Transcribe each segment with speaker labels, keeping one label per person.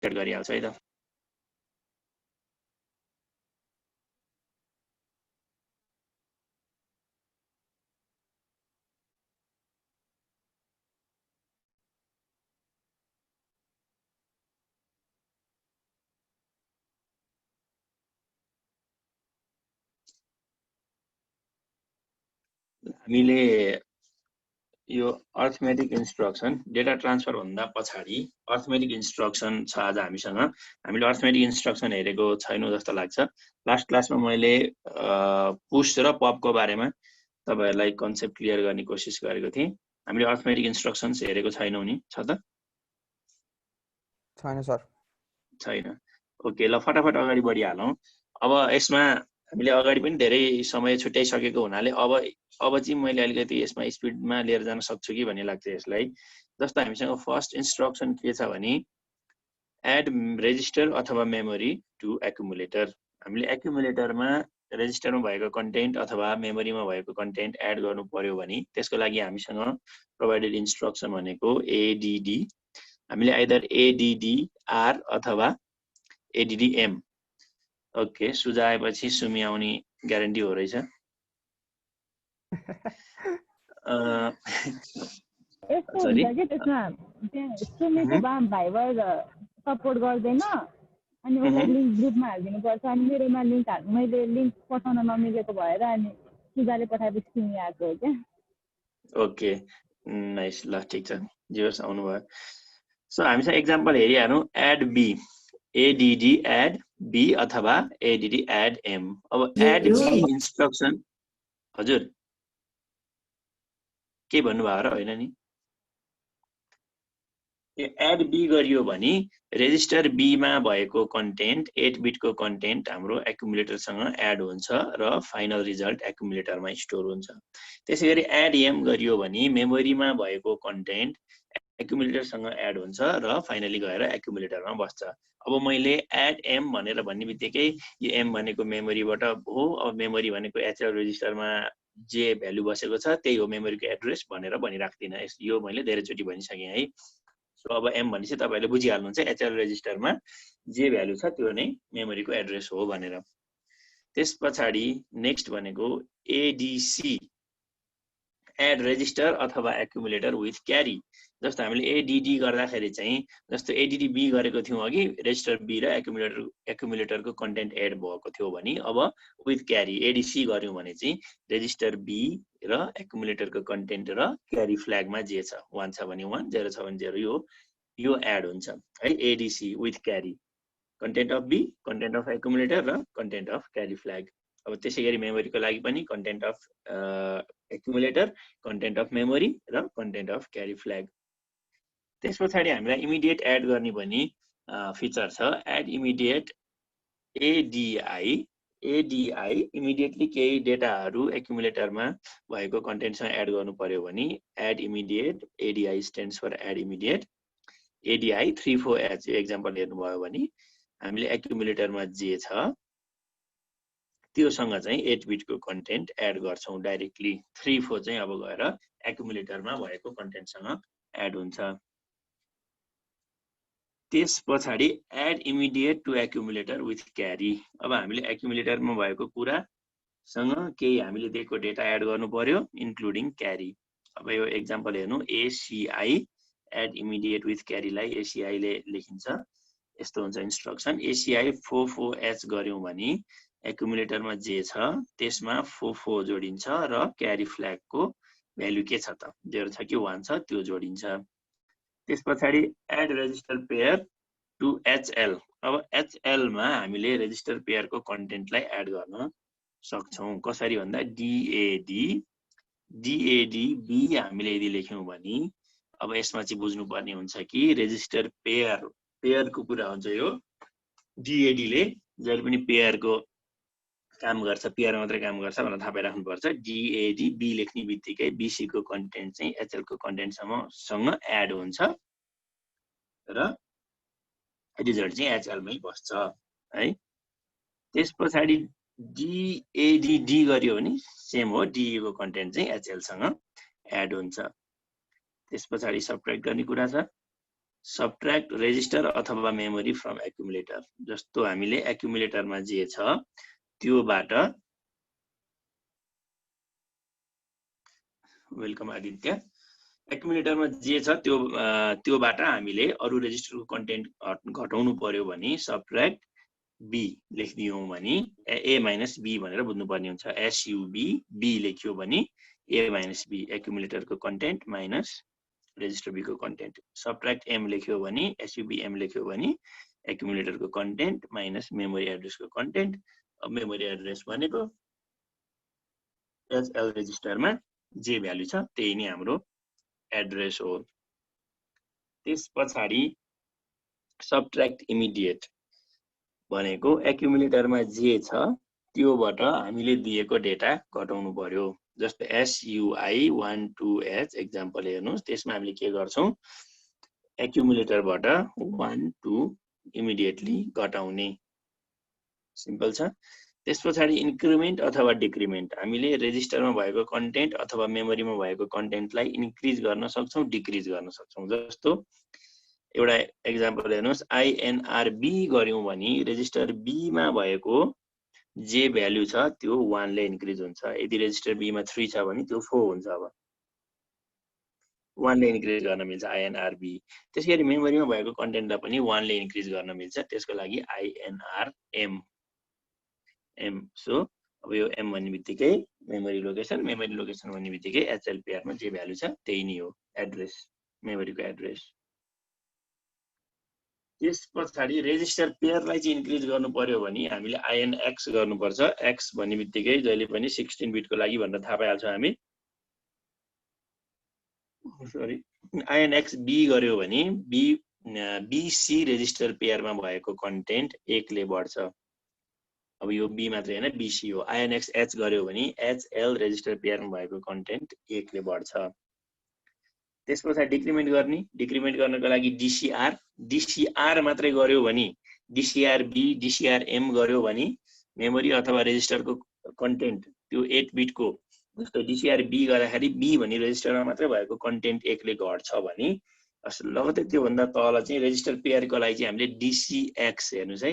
Speaker 1: Set गरिहाल्छ है त। हामीले यो अर्थमेटिक इन्स्ट्रक्सन डेटा ट्रान्सफर भन्दा पछाडि अर्थमेटिक इन्स्ट्रक्सन छ आज हामीसँग। हामीले अर्थमेटिक इन्स्ट्रक्सन हेरेको छैनौँ जस्तो लाग्छ। लास्ट क्लासमा मैले पुश र पपको बारेमा तपाईहरुलाई कन्सेप्ट क्लियर गर्ने कोसिस गरेको थिएँ। हामीले अर्थमेटिक इन्स्ट्रक्सन्स हेरेको छैनौँ नि, छ त?
Speaker 2: छैन सर।
Speaker 1: छैन। ओके, ल फटाफट अगाडि बढिहालौँ। अब यसमा हामीले अगाडि पनि धेरै समय छुट्याइसकेको हुनाले अब चाहिँ मैले अलिकति यसमा स्पिडमा लिएर जान सक्छु कि भन्ने लाग्छ यसलाई। जस्तो हामीसँग फर्स्ट इन्स्ट्रक्सन के छ भने एड रेजिस्टर अथवा मेमोरी टु एक्युमुलेटर। हामीले एक्युमुलेटरमा रेजिस्टरमा भएको कन्टेन्ट अथवा मेमोरीमा भएको कन्टेन्ट एड गर्नु पर्यो भने त्यसको लागि हामीसँग प्रोभाइडेड इन्स्ट्रक्सन भनेको एडीडी। हामीले आइदर एडीडी आर अथवा एडीडी एम। ओके, सुझाएपछि सुमी आउने ग्यारेन्टी हो रहेछ।
Speaker 3: यस्तो हुन्छ कि त्यसमा त्यहाँ सुमीको भाइबर सपोर्ट गर्दैन अनि उसलाई लिङ्क ग्रुपमा हालिदिनु पर्छ अनि मेरोमा मैले लिङ्क पठाउन नमिलेको भएर अनि सुजाले पठाएपछि सुमी आएको हो क्या।
Speaker 1: ओके, नाइस, ल ठिक छ, जे होस् आउनुभयो। सो हामीसँग एक्जाम्पल हेरिहालौँ। Add B, ADD add B अथवा एडीडी एड एम। अब एड बी इन्स्ट्रक्सन, हजुर के भन्नुभयो र? होइन नि, एड बी गरियो भने रेजिस्टर बी मा भएको कन्टेन्ट 8 बिटको कन्टेन्ट हाम्रो एक्युमुलेटरसँग एड हुन्छ र फाइनल रिजल्ट एक्युमुलेटरमा स्टोर हुन्छ। त्यसैगरी एड एम गरियो भने मेमोरीमा भएको कन्टेन्ट एक्युमुलेटरसँग एड हुन्छ र फाइनली गएर एक्युमुलेटरमा बस्छ। अब मैले एड एम भनेर भन्ने बित्तिकै यो एम भनेको मेमोरीबाट हो। अब मेमोरी भनेको एचएल रेजिस्टरमा जे भ्यालु बसेको छ त्यही हो मेमोरीको एड्रेस भनेर भनिराख्दिनँ। यो मैले धेरैचोटि भनिसकेँ है। सो अब एम भनेपछि तपाईले बुझिहाल्नुहुन्छ एचएल रेजिस्टरमा जे भ्यालु छ त्यो नै मेमोरीको एड्रेस हो भनेर। त्यस पछाडि नेक्स्ट भनेको एडीसी, एड रेजिस्टर अथवा एक्युमुलेटर विथ क्यारी। जस्तो हामीले एडीडी गर्दाखेरि चाहिँ जस्तो एडीडी बी गरेको थियौँ अघि, रेजिस्टर बी र एक्युमुलेटरको कन्टेन्ट एड भएको थियो भने अब विथ क्यारी एडीसी गर्यौँ भने चाहिँ रेजिस्टर बी र एक्युमुलेटरको कन्टेन्ट र क्यारी फ्ल्यागमा जे छ 1 छ भने 1, 0 छ भने 0 यो एड हुन्छ है। ADC with carry, content of B, content of accumulator र कन्टेन्ट अफ क्यारी फ्ल्याग। अब त्यसैगरी मेमोरीको लागि पनि content of accumulator, content of memory र कन्टेन्ट अफ क्यारी फ्ल्याग। त्यस पछाडि हामीलाई इमिडिएट एड गर्ने पनि फिचर छ, add immediate ADI. ADI immediately केही डेटाहरू एक्युमुलेटरमा भएको कन्टेन्टसँग एड गर्नु पर्यो भने add immediate, ADI stands for add immediate. ADI 34H example हेर्नुभयो भने हामीले एक्युमुलेटरमा जे छ त्योसँग चाहिँ 8 बिटको कन्टेन्ट एड गर्छौं डाइरेक्टली। 34 चाहिँ अब गएर एक्युमुलेटरमा भएको कन्टेन्टसँग एड हुन्छ। त्यस पछाडि add immediate to accumulator with carry. अब हामीले एक्युमुलेटरमा भएको कुरासँग केही हामीले दिएको डेटा एड गर्नु पर्यो इन्क्लुडिङ क्यारी। अब यो एक्जाम्पल हेर्नु, एसीआई एड इमिडिएट विथ क्यारीलाई एसीआई ले लेखिन्छ। यस्तो हुन्छ इन्स्ट्रक्सन। एसीआई 44H गर्यौं भने एक्युमुलेटरमा जे छ त्यसमा 44 जोडिन्छ र क्यारी फ्ल्यागको भ्यालु के छ त 0 छ कि 1 छ त्यो जोडिन्छ। त्यस पछाडि add register pair to HL. अब एचएल मा हामीले रेजिस्टर पेयरको कन्टेन्टलाई एड गर्न सक्छौं। कसरी भन्दा डीएडी बी हामीले यदि लेख्यौं भने अब यसमा चाहिँ बुझ्नुपर्ने हुन्छ कि रेजिस्टर पेयरको कुरा हुन्छ यो। डीएडी ले जहिले पनि पेयरको काम गर्छ, पेयर मात्रै काम गर्छ भनेर थाहा पाइराख्नुपर्छ। डीएडी बी लेख्ने बित्तिकै बीसी को कन्टेन्ट चाहिँ एचएल को कन्टेन्टसँग एड हुन्छ र रिजल्ट चाहिँ एचएल मै बस्छ है। त्यस पछाडि डीएडी गर्यो भने सेम हो, डीई को कन्टेन्ट चाहिँ एचएल सँग एड हुन्छ। त्यस पछाडि सबट्र्याक्ट गर्ने कुरा छ। सबट्र्याक्ट रेजिस्टर अथवा मेमोरी फ्रम एक्युमुलेटर। जस्तो हामीले एक्युमुलेटरमा जे छ त्योबाट, वेलकम आदित्य, एक्युमुलेटरमा जे छ त्योबाट हामीले अरु रेजिस्टरको कन्टेन्ट घटाउनु पर्यो भने सबट्र्याक्ट बी लेखिदियौँ भने ए माइनस बी भनेर बुझ्नुपर्ने हुन्छ। एसयुबी बी लेख्यो भने ए माइनस बी एक्युमुलेटरको कन्टेन्ट माइनस रेजिस्टर बी को कन्टेन्ट। सबट्र्याक्ट एम लेख्यो भने एसयुबी एम लेख्यो भने एक्युमुलेटरको कन्टेन्ट माइनस मेमोरी एड्रेसको कन्टेन्ट। मेमोरी एड्रेस भनेको एचएल रेजिस्टरमा जे भ्यालु छ त्यही नै हाम्रो एड्रेस हो। त्यस पछाडि सबट्र्याक्ट इमिडिएट भनेको एक्युमुलेटरमा जे छ त्योबाट हामीले दिएको डेटा घटाउनु पर्यो। जस्तो SUI 12H एक्जाम्पल हेर्नुस्, त्यसमा हामीले के गर्छौं, एक्युमुलेटरबाट 1 2 इमिडिएटली घटाउने, सिम्पल छ। त्यस पछाडि इन्क्रिमेन्ट अथवा डिक्रिमेन्ट, हामीले रेजिस्टरमा भएको कन्टेन्ट अथवा मेमोरीमा भएको कन्टेन्टलाई इन्क्रिज गर्न सक्छौं, डिक्रिज गर्न सक्छौं। जस्तो एउटा एक्जाम्पल हेर्नुस्, INRB गर्यौं भने रेजिस्टर B मा भएको जे भ्यालु छ त्यो 1 ले इन्क्रिज हुन्छ। यदि रेजिस्टर B मा 3 छ भने त्यो 4 हुन्छ। अब 1 ले इन्क्रिज गर्न मिल्छ INRB। त्यसैगरी मेमोरीमा भएको कन्टेन्टलाई पनि 1 ले इन्क्रिज गर्न मिल्छ, त्यसको लागि INRM M। सो अब यो M भन्ने बित्तिकै मेमोरी लोकेसन भन्ने बित्तिकै HLPR मा जे भ्यालु छ त्यही नै हो एड्रेस, मेमोरीको एड्रेस। त्यस पछाडि रेजिस्टर पेयरलाई चाहिँ इन्क्रिज गर्नु पर्यो भने हामीले INX गर्नुपर्छ। X भन्ने बित्तिकै जहिले पनि 16 बिटको लागि भनेर थाहा पाइहाल्छौँ हामी। सरी, INX B गर्यो भने BC रेजिस्टर पेयरमा भएको कन्टेन्ट 1 ले बढ्छ। अब यो B मात्रै हैन BC हो। INX H गर्यो भने HL रेजिस्टर पेयरमा भएको कन्टेन्ट 1 ले बढ्छ। त्यस पछाडि डिक्रिमेन्ट गर्ने, डिक्रिमेन्ट गर्नको लागि DCR मात्रै गर्यो भने DCR B DCR M गर्यो भने मेमोरी अथवा रेजिस्टरको कन्टेन्ट त्यो 8 बिटको, जस्तो DCR B गर्दाखेरि B भन्ने रेजिस्टरमा मात्रै भएको कन्टेन्ट 1 ले घट्छ भने लगतै त्यो भन्दा तल चाहिँ रेजिस्टर पेयरको लागि चाहिँ हामीले DCX हेर्नुस् है,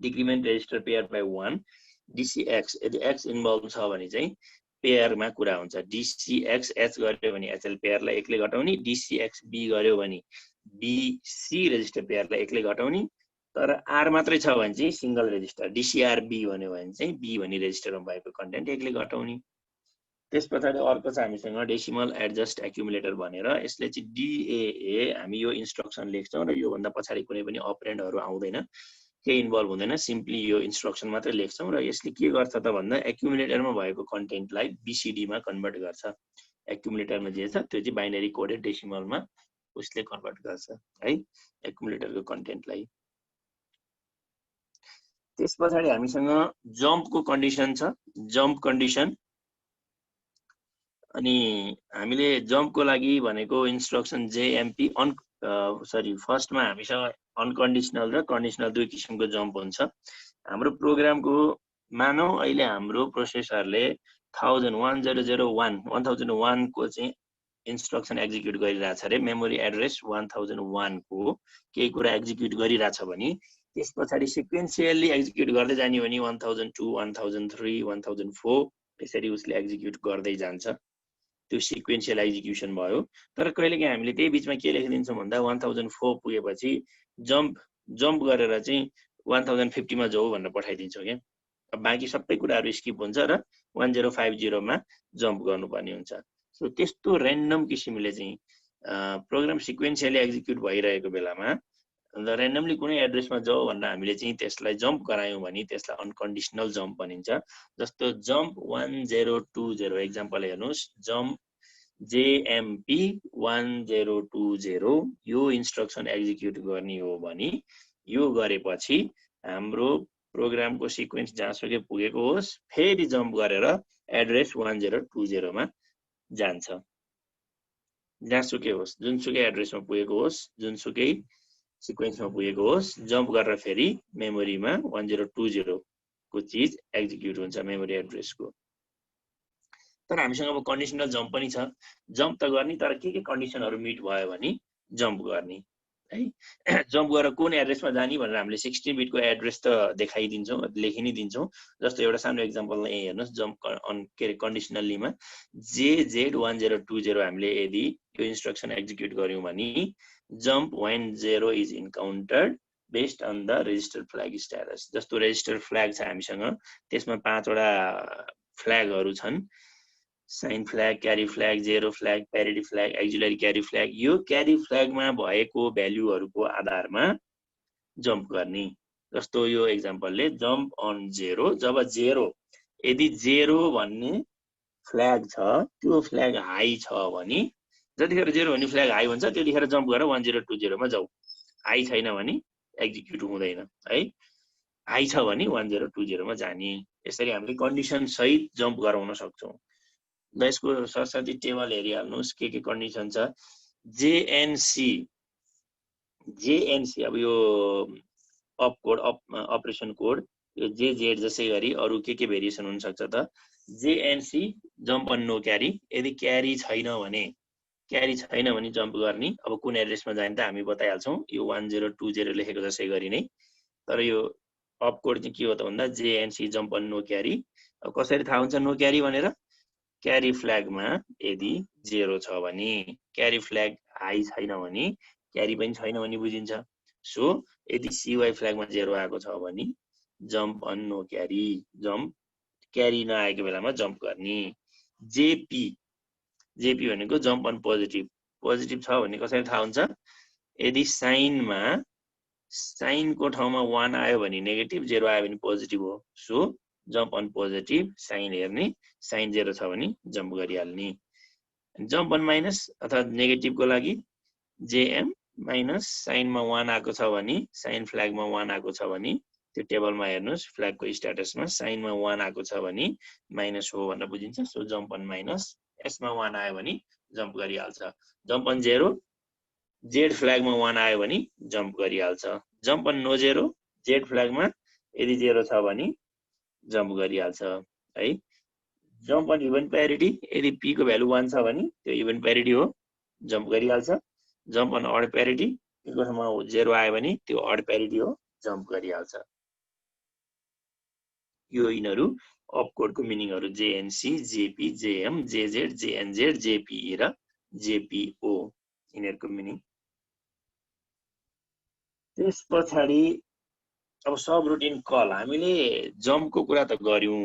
Speaker 1: डिक्रिमेन्ट रेजिस्टर पेयर बाइ 1 DCX। यदि X इन्भल्भ छ भने चाहिँ पेयरमा कुरा हुन्छ। DCX H गर्यो भने HL पेयरलाई 1 ले घटाउने, DCX B गर्यो भने BC रेजिस्टर पेयरलाई 1 ले घटाउने। तर R मात्रै छ भने चाहिँ सिंगल रेजिस्टर DCR B भन्यो भने चाहिँ B भन्ने रेजिस्टरमा भएको कन्टेन्ट 1 ले घटाउने। त्यस पछाडि अर्को छ हामीसँग डेसिमल एडजस्ट एक्युमुलेटर भनेर, यसले चाहिँ DAA हामी यो इन्स्ट्रक्सन लेख्छौं र यो भन्दा पछाडि कुनै पनि अपरेन्डहरु आउँदैन, केही इन्भल्भ हुँदैन, सिम्पली यो इन्स्ट्रक्सन मात्रै लेख्छौं र यसले के गर्छ त भन्दा एक्युमुलेटरमा भएको कन्टेन्टलाई BCD मा कन्भर्ट गर्छ। एक्युमुलेटरमा जे छ त्यो चाहिँ बाइनरी कोडेड डेसिमलमा उसले कन्भर्ट गर्छ है एक्युमुलेटरको कन्टेन्टलाई। त्यस पछाडि हामीसँग जम्पको कन्डिसन छ, जम्प कन्डिसन। अनि हामीले जम्पको लागि भनेको इन्स्ट्रक्सन JMP फर्स्टमा हामीसँग अनकन्डिसनल र कन्डिसनल दुई किसिमको जम्प हुन्छ। हाम्रो प्रोग्रामको मानौ अहिले हाम्रो प्रोसेसरले 1001 को चाहिँ इन्स्ट्रक्सन एक्जिक्युट गरिरहेछ रे, मेमोरी एड्रेस 1001 को केही कुरा एक्जिक्युट गरिरहेछ भने त्यस पछाडि सिक्वेन्शियली एक्जिक्युट गर्दै जाने भने 1002 1003 1004 त्यसरी उसले एक्जिक्युट गर्दै जान्छ। त्यो सिक्वेन्शियल एक्जिक्युसन भयो। तर कहिलेकाहीँ हामीले त्यही बीचमा के लेखिदिन्छौँ भन्दा 1004 पुगेपछि जम्प गरेर चाहिँ 1050 मा जाऊ भनेर पठाइदिन्छौँ के। अब बाँकी सबै कुराहरु स्किप हुन्छ र 1050 मा जम्प गर्नुपर्ने हुन्छ। सो त्यस्तो र्यान्डम किसिमले चाहिँ प्रोग्राम सिक्वेन्शियली एक्जिक्युट भइरहेको बेलामा र्यान्डमली कुनै एड्रेसमा जाऊ भनेर हामीले चाहिँ त्यसलाई जम्प गरायौं भने त्यसलाई अनकन्डिसनल जम्प भनिन्छ। जस्तो जम्प 1020 एक्जाम्पल हेर्नुस्, जम्प JMP 1020 यो इन्स्ट्रक्सन एक्जिक्युट गर्ने हो भने यो गरेपछि हाम्रो प्रोग्रामको सिक्वेन्स जहाँसुकै पुगेको होस् फेरि जम्प गरेर एड्रेस 1020 मा जान्छ। जहाँसुकै होस्, जुनसुकै एड्रेसमा पुगेको होस्, जुनसुकै सिक्वेन्समा पुगेको होस्, जम्प गरेर फेरि मेमोरीमा 1020 को चीज एक्जिक्युट हुन्छ मेमोरी एड्रेसको। तर हामीसँग अब कन्डिसनल जम्प पनि छ। जम्प त गर्ने तर के कन्डिसनहरु मिट भयो भने जम्प गर्ने। है जम्प गरेर कुन एड्रेसमा जाने भनेर हामीले 16 बिटको एड्रेस त देखाइदिन्छौँ लेखि नै दिन्छौँ जस्तो एउटा सानो एक्जाम्पल यही हेर्नुहोस् जम्प अन के अरे कन्डिसनल्लीमा JZ1020 हामीले यदि यो इन्स्ट्रक्सन एक्जिक्युट गर्यौँ भने jump when 0 is encountered based on the register flag status जस्तो रेजिस्टर फ्ल्याग छ हामीसँग त्यसमा 5 वटा फ्ल्यागहरू छन् sign flag carry flag zero flag parity flag auxiliary carry flag यो क्यारी फ्ल्यागमा भएको भ्यालुहरूको आधारमा जम्प गर्ने जस्तो यो एक्जाम्पलले जम्प अन 0 जब 0 यदि 0 भन्ने फ्ल्याग छ त्यो फ्ल्याग हाई छ भने जतिखेर 0 भन्ने फ्ल्याग हाई हुन्छ त्यतिखेर जम्प गरेर 1020 मा जाऊ हाई छैन भने एक्जिक्युट हुँदैन है हाई छ भने 1020 मा जाने यसरी हामीले कन्डिसन सहित जम्प गराउन सक्छौं ल यसको सरस्वती टेबल हेरिहाल्नुस् के कन्डिसन छ जेएनसी अब यो अप कोड अपरेसन कोड यो जेजेड जसै गरी अरु के भेरिएसन हुन सक्छ त जेएनसी जम्प अन नो क्यारी यदि क्यारी छैन भने जम्प गर्ने अब कुन एड्रेसमा जाने त हामी बताइहाल्छौं यो 1020 लेखेको जसै गरी नै तर यो अप कोड चाहिँ के हो त भन्दा जेएनसी जम्प अन नो क्यारी अब कसरी थाहा हुन्छ नो क्यारी भनेर क्यारी फ्ल्यागमा यदि 0 छ भने क्यारी फ्ल्याग हाई छैन भने क्यारी पनि छैन भने बुझिन्छ सो यदि सीवाई फ्ल्यागमा 0 आएको छ भने jump on no carry jump carry नआएको बेलामा जम्प गर्ने जेपी भनेको जम्प अन पोजिटिभ छ भने कसरी थाहा हुन्छ यदि साइनको ठाउँमा 1 आयो भने नेगेटिभ 0 आयो भने पोजिटिभ हो so jump on positive sign हेर्ने साइन 0 छ भने जम्प गरिहाल्ने जम्प अन माइनस अथवा नेगेटिभको लागि जेएम माइनस साइनमा 1 आएको छ भने साइन फ्ल्यागमा 1 आएको छ भने त्यो टेबलमा हेर्नुस् फ्ल्यागको स्ट्याटसमा साइनमा 1 आएको छ भने माइनस हो भनेर बुझिन्छ सो जम्प अन माइनस यसमा 1 आयो भने जम्प गरिहाल्छ जम्प अन 0 जेड फ्ल्यागमा 1 आयो भने जम्प गरिहाल्छ जम्प अन नो 0 जेड फ्ल्यागमा यदि 0 छ भने जम्प गरिहाल्छ है जम्प अन इभन प्यारिटी यदि p को भ्यालु 1 छ भने त्यो इभन प्यारिटी हो जम्प गरिहाल्छ jump on odd parity p को ठाउँमा 0 आयो भने त्यो अड प्यारिटी हो जम्प गरिहाल्छ यो यिनहरु अप कोडको मिनिङहरु जेएनसी जेपी जेएम जेजेड जेएनजेड जेपीई र जेपीओ यिनहरुको मिनिङ त्यसपछि अब सब रुटिन कल हामीले जम्पको कुरा त गर्यौं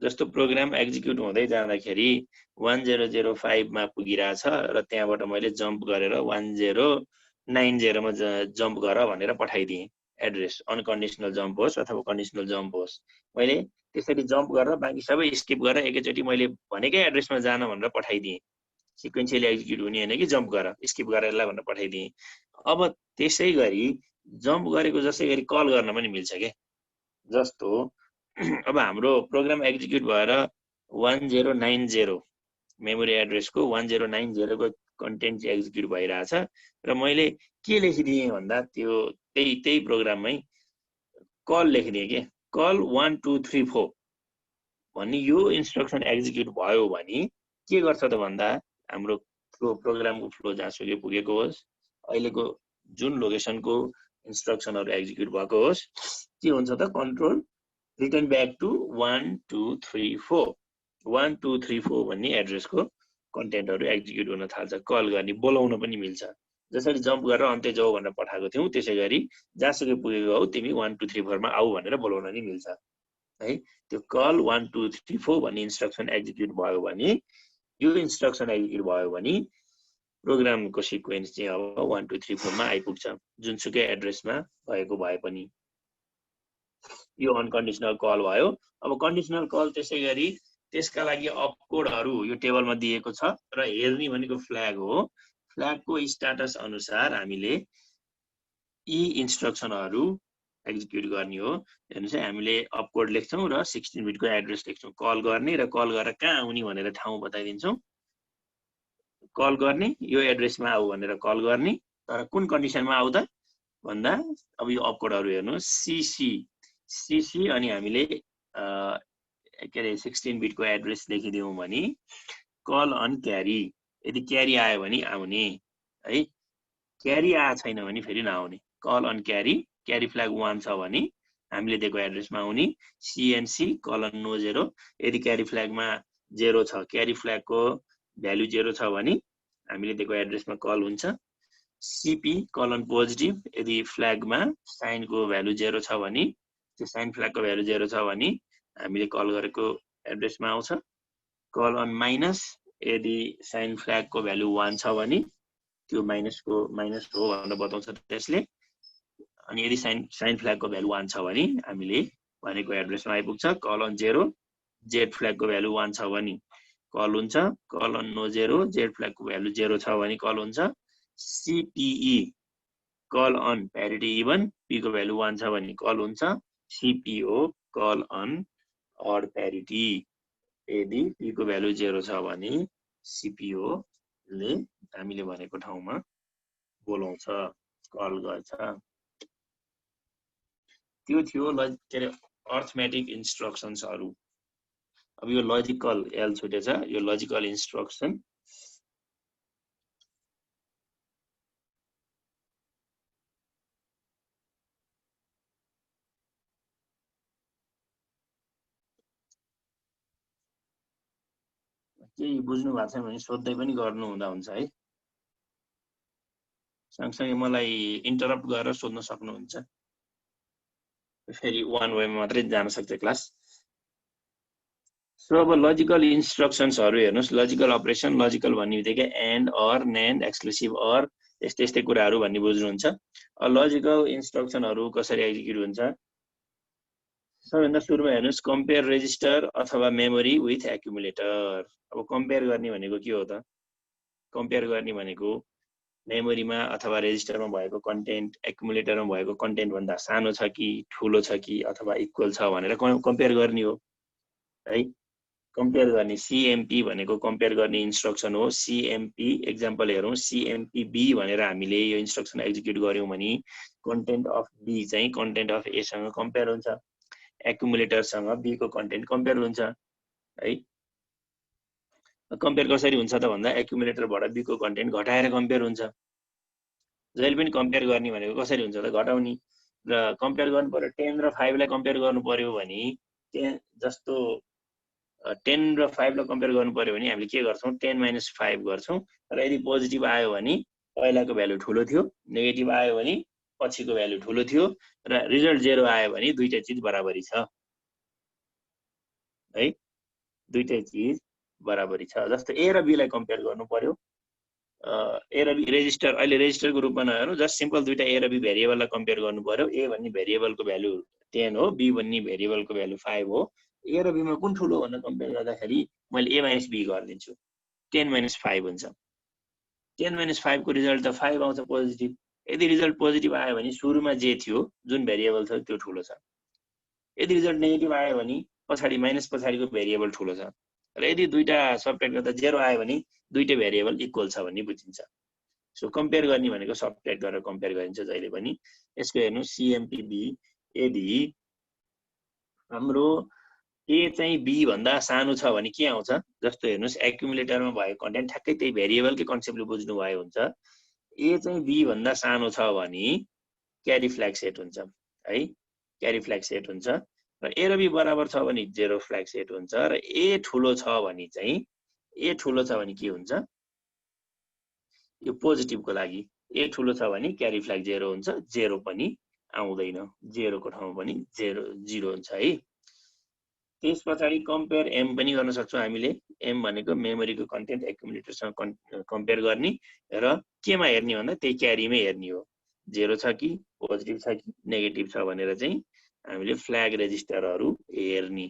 Speaker 1: जस्तो प्रोग्राम एक्जिक्युट हुँदै जाँदाखेरि 1005 मा पुगिरहेछ र त्यहाँबाट मैले जम्प गरेर 1090 मा जम्प गर भनेर पठाइदिएँ एड्रेस अनकन्डिसनल जम्प होस् अथवा कन्डिसनल जम्प होस् मैले त्यसरी जम्प गरेर बाँकी सबै स्किप गरेर एकैचोटी मैले भनेकै एड्रेसमा जान भनेर पठाइदिएँ सिक्वेन्शियली एक्जिक्युट हुने हैन कि जम्प गर स्किप गरेर भनेर पठाइदिएँ अब त्यसै गरी जम्प गरेको जसै गरी कल गर्न पनि मिल्छ के जस्तो अब हाम्रो प्रोग्राम एक्जिक्युट भएर 1090 मेमोरी एड्रेसको 1090 को कन्टेन्ट एक्जिक्युट भइरहेछ र मैले के लेखिदिएँ भन्दा त्यो त्यही प्रोग्राममै कल लेखिदिएँ के कल 1234 भन्ने यो इन्स्ट्रक्सन एक्जिक्युट भयो भने के गर्छ त भन्दा हाम्रो प्रोग्रामको फ्लो जहाँसुकै पुगेको होस् अहिलेको जुन लोकेसनको इन्स्ट्रक्सनहरु एक्जिक्युट भएको होस् के हुन्छ त कन्ट्रोल रिटर्न ब्याक टु 1234 1234 भन्ने एड्रेसको कन्टेन्टहरु एक्जिक्युट हुन थाल्छ कल गर्ने बोलाउन पनि मिल्छ जसरी जम्प गरेर अन्त्य जाऊ भनेर पठाएको थियौ त्यसैगरी जहाँसुकै पुगेको हौ तिमी 1234 मा आऊ भनेर बोलाउन नि मिल्छ है त्यो कल 1234 भन्ने इन्स्ट्रक्सन एक्जिक्युट भयो भने यो इन्स्ट्रक्सन एक्जिक्युट भयो भने प्रोग्रामको सिक्वेन्स चाहिँ अब 1234 मा आइपुग्छ जुनसुकै एड्रेसमा भएको भए पनि यो अनकन्डिसनल कल भयो अब कन्डिसनल कल त्यसैगरी त्यसका लागि अप कोडहरु यो टेबलमा दिएको छ र हेर्ने भनेको फ्ल्याग हो फ्ल्यागको स्ट्याटस अनुसार हामीले यी इन्स्ट्रक्सनहरु एक्जिक्युट गर्ने हो हेर्नुस् है हामीले अप कोड लेख्छौं र 16 बिटको एड्रेस लेख्छौं कल गर्ने र कल गरेर कहाँ आउने भनेर ठाउँ बताइदिन्छौं कल गर्ने यो एड्रेसमा आऊ भनेर कल गर्ने तर कुन कन्डिसनमा आऊ त भन्दा अब यो अप कोडहरु हेर्नु सीसी अनि हामीले के रे 16 बिटको एड्रेस लेखिदियौं भने कल अन क्यारी यदि क्यारी आयो भने आउने है क्यारी आएको छैन भने फेरि नआउने। Call on carry, carry flag 1 छ भने हामीले दिएको एड्रेसमा आउने। CNC कलन नो 0, यदि क्यारी फ्ल्यागमा 0 छ, क्यारी फ्ल्यागको भ्यालु 0 छ भने हामीले दिएको एड्रेसमा कल हुन्छ। CP कलन पोजिटिभ, यदि फ्ल्यागमा साइनको भ्यालु 0 छ भने, त्यो साइन फ्ल्यागको भ्यालु 0 छ भने हामीले कल गरेको एड्रेसमा आउँछ। कल अन माइनस, यदि साइन फ्ल्यागको भ्यालु 1 छ भने त्यो माइनस हो भनेर बताउँछ त्यसले। अनि यदि साइन फ्ल्यागको भ्यालु 1 छ भने हामीले भनेको एड्रेसमा आइपुग्छ। कल अन 0, जेड फ्ल्यागको भ्यालु 1 छ भने कल हुन्छ। कल अन नो 0, जेड फ्ल्यागको भ्यालु 0 छ भने कल हुन्छ। CPE call on parity even, p को भ्यालु 1 छ भने कल हुन्छ। CPO call on odd parity, यदि p को भ्यालु 0 छ भने CPO ले हामीले भनेको ठाउँमा बोलाउँछ, कल गर्छ। त्यो थियो के अरे अर्थमेटिक इन्स्ट्रक्सन्सहरु। अब यो लजिकल एल छुटेछ, यो लजिकल इन्स्ट्रक्सन। केही बुझ्नु भएको छैन भने सोध्दै पनि गर्नु हुँदा हुन्छ है। सँगसँगै मलाई इन्टरप्ट गरेर सोध्न सक्नुहुन्छ। फेरि वान वेमा मात्रै जान सक्छ क्लास। सो अब लजिकल इन्स्ट्रक्सन्सहरु हेर्नुस्। लजिकल अपरेसन, लजिकल भन्ने बित्तिकै and, or, NAND, exclusive or, यस्तै कुराहरु भन्ने बुझ्नुहुन्छ। लजिकल इन्स्ट्रक्सनहरु कसरी एक्जिक्युट हुन्छ? सबैभन्दा सुरुमा हेर्नुस्, कम्पेयर रेजिस्टर अथवा मेमोरी विथ एक्युमुलेटर। अब कम्पेयर गर्ने भनेको के हो त? कम्पेयर गर्ने भनेको मेमोरीमा अथवा रेजिस्टरमा भएको कन्टेन्ट एक्युमुलेटरमा भएको कन्टेन्ट भन्दा सानो छ कि ठूलो छ कि अथवा इक्वल छ भनेर कम्पेयर गर्ने हो है। कम्पेयर गर्ने CMP भनेको कम्पेयर गर्ने इन्स्ट्रक्सन हो। CMP एक्जाम्पल हेरौँ। CMP B भनेर हामीले यो इन्स्ट्रक्सन एक्जिक्युट गर्यौं भने कन्टेन्ट अफ B चाहिँ कन्टेन्ट अफ A सँग कम्पेयर हुन्छ। एक्युमुलेटरसँग B को कन्टेन्ट कम्पेयर हुन्छ है। कम्पेयर कसरी हुन्छ त भन्दा एक्युमुलेटरबाट B को कन्टेन्ट घटाएर कम्पेयर हुन्छ। जहिले पनि कम्पेयर गर्ने भनेको कसरी हुन्छ त? घटाउने। र कम्पेयर गर्नु पर्यो 10 र 5 लाई कम्पेयर गर्नु पर्यो भने जस्तो 10 र 5 लाई कम्पेयर गर्नु पर्यो भने हामीले के गर्छौं? 10 - 5 गर्छौं। र यदि पोजिटिभ आयो भने पहिलाको भ्यालु ठूलो थियो, नेगेटिभ आयो भने पछिको भ्यालु ठूलो थियो, र रिजल्ट 0 आयो भने दुईटै चीज बराबरी छ है। दुईटै चीज बराबरी छ। जस्तो A र B लाई कम्पेयर गर्नु पर्यो। A र B रेजिस्टर, अहिले रेजिस्टरको रूपमा नहेरौँ, जस्ट सिम्पल दुईटा A र B भेरिएबललाई कम्पेयर गर्नु पर्यो। A भन्ने भेरिएबलको भ्यालु 10 हो, B भन्ने भेरिएबलको भ्यालु 5 हो। A र B मा कुन ठूलो भनेर कम्पेयर गर्दाखेरि मैले A - B गरिदिन्छु। 10 - 5 हुन्छ। 10 - 5 को रिजल्ट त 5 आउँछ पोजिटिभ। यदि रिजल्ट पोजिटिभ आयो भने सुरुमा जे थियो, जुन भेरिएबल छ त्यो ठूलो छ। यदि रिजल्ट नेगेटिभ आयो भने पछाडी माइनस पछाडीको भेरिएबल ठूलो छ। र यदि दुईटा सबट्र्याक्ट गर्दा 0 आयो भने दुईटै भेरिएबल इक्वल छ भन्ने बुझिन्छ। सो कम्पेयर गर्ने भनेको सबट्र्याक्ट गरेर कम्पेयर गरिन्छ जहिले पनि। यसको हेर्नु CMP B, यदि हाम्रो A चाहिँ B भन्दा सानो छ भने के आउँछ? जस्तो हेर्नुस्, एक्युमुलेटरमा भएको कन्टेन्ट ठ्याक्कै त्यही भेरिएबलकै कन्सेप्टले बुझ्नु भयो हुन्छ। A चाहिँ B भन्दा सानो छ भने क्यारी फ्ल्याग सेट हुन्छ है। क्यारी फ्ल्याग सेट हुन्छ। र A र B बराबर छ भने 0 फ्ल्याग सेट हुन्छ। र A ठूलो छ भने चाहिँ A ठूलो छ भने के हुन्छ? यो पोजिटिभको लागि A ठूलो छ भने क्यारी फ्ल्याग 0 हुन्छ, 0 पनि आउँदैन, 0 को ठाउँमा पनि 0 हुन्छ है। त्यस पछाडी कम्पेयर M पनि गर्न सक्छौं हामीले। M भनेको मेमोरीको कन्टेन्ट एक्युमुलेटरसँग कम्पेयर गर्ने र केमा हेर्ने भन्दा त्यही क्यारीमै हेर्ने हो। 0 छ कि पोजिटिभ छ कि नेगेटिभ छ भनेर चाहिँ हामीले फ्ल्याग रेजिस्टरहरु हेर्ने।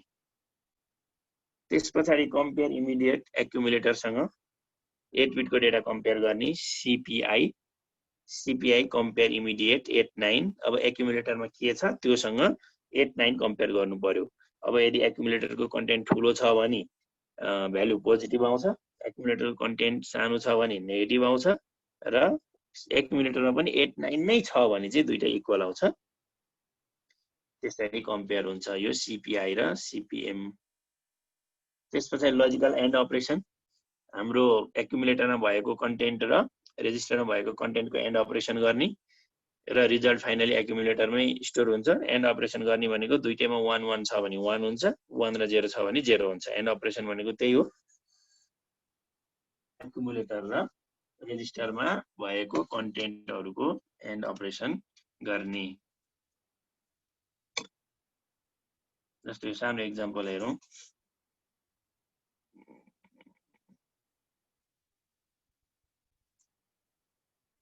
Speaker 1: त्यस पछाडी कम्पेयर इमिडिएट एक्युमुलेटरसँग 8 बिटको डेटा कम्पेयर गर्ने CPI कम्पेयर इमिडिएट 8-9। अब एक्युमुलेटरमा के छ त्योसँग 8-9 कम्पेयर गर्नु पर्यो। अब यदि एक्युमुलेटरको कन्टेन्ट ठूलो छ भने भ्यालु पोजिटिभ आउँछ, एक्युमुलेटरको कन्टेन्ट सानो छ भने नेगेटिभ आउँछ, र एक्युमुलेटरमा पनि 8-9 नै छ भने चाहिँ दुईटा इक्वल आउँछ। त्यसरी कम्पेयर हुन्छ यो CPI र CPM। त्यसपछि लजिकल एन्ड अपरेसन। हाम्रो एक्युमुलेटरमा भएको कन्टेन्ट र रेजिस्टरमा भएको कन्टेन्टको एन्ड अपरेसन गर्ने र रिजल्ट फाइनली एक्युमुलेटरमै स्टोर हुन्छ। एन्ड अपरेसन गर्ने भनेको दुईटैमा 1 1 छ भने 1 हुन्छ, 1 र 0 छ भने 0 हुन्छ। एन्ड अपरेसन भनेको त्यही हो, एक्युमुलेटर र रेजिस्टरमा भएको कन्टेन्टहरुको एन्ड अपरेसन गर्ने। जस्तो यो सानो एक्जाम्पल हेरौँ।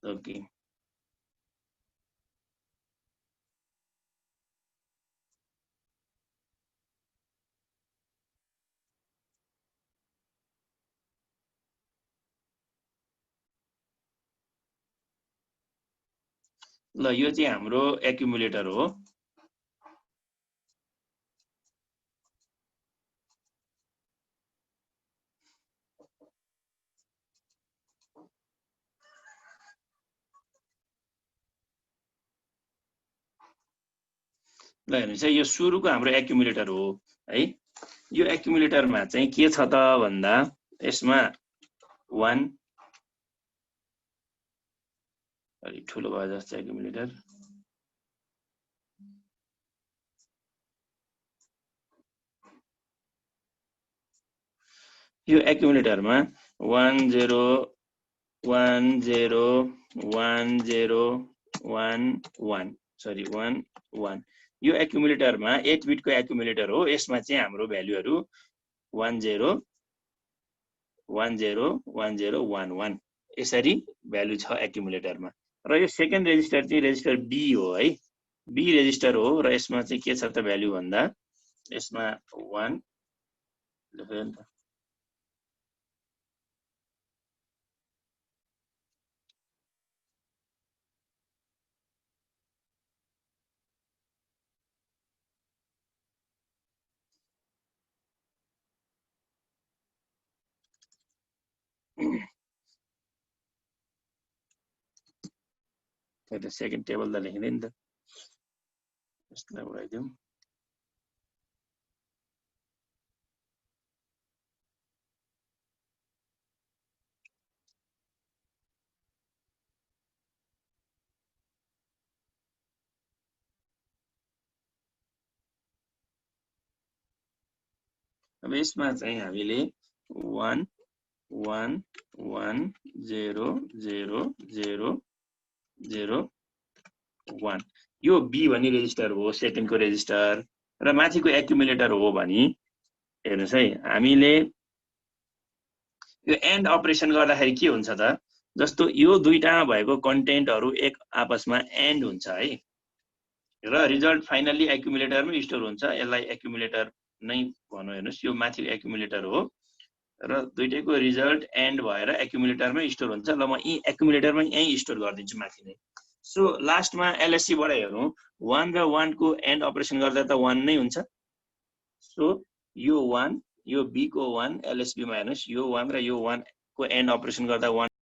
Speaker 1: ओके, ल यो चाहिँ हाम्रो एक्युमुलेटर हो। ल हेर्नुस् है, यो सुरुको हाम्रो एक्युमुलेटर हो है। यो एक्युमुलेटरमा चाहिँ के छ त भन्दा यसमा 1 अलि ठुलो भयो जस्तो एक्युमुलेटर, यो एक्युमुलेटरमा 1 0 1 0 1 0 1 1 सरी 1 1 यो एक्युमुलेटरमा 8 बिटको एक्युमुलेटर हो। यसमा चाहिँ हाम्रो भ्यालुहरु 1 0 1 0 1 0 1 1 यसरी भ्यालु छ एक्युमुलेटरमा। र यो सेकेन्ड रेजिस्टर चाहिँ रेजिस्टर बी हो है, बी रेजिस्टर हो र यसमा चाहिँ के छ त भ्यालु भन्दा यसमा 1 लेख्यो नि त त्यो सेकेन्ड टेबल त लेख्ने नि त, यसलाई उडाइदिउँ। अब यसमा चाहिँ हामीले 1 1 1 0 0 0 0 1 यो बी भन्ने रेजिस्टर हो, सेकेन्डको रेजिस्टर। र माथिको एक्युमुलेटर हो भने हेर्नुस् है, हामीले यो एन्ड अपरेसन गर्दाखेरि के हुन्छ त, जस्तो यो दुईटामा भएको कन्टेन्टहरु एक आपसमा एन्ड हुन्छ है र रिजल्ट फाइनली एक्युमुलेटरमै स्टोर हुन्छ। यसलाई एक्युमुलेटर नै भनौँ। हेर्नुस् यो माथिको एक्युमुलेटर हो र दुईटैको रिजल्ट एन्ड भएर एक्युमुलेटरमै स्टोर हुन्छ। ल म यी एक्युमुलेटरमै यही स्टोर गरिदिन्छु माथि नै। सो लास्टमा एलएससी बाट हेरौँ, 1 र 1 को एन्ड अपरेसन गर्दा त 1 नै हुन्छ। सो यो 1 यो बी को 1 एलएसबी मा हेर्नुस् यो 1 र यो 1 को एन्ड अपरेसन गर्दा 1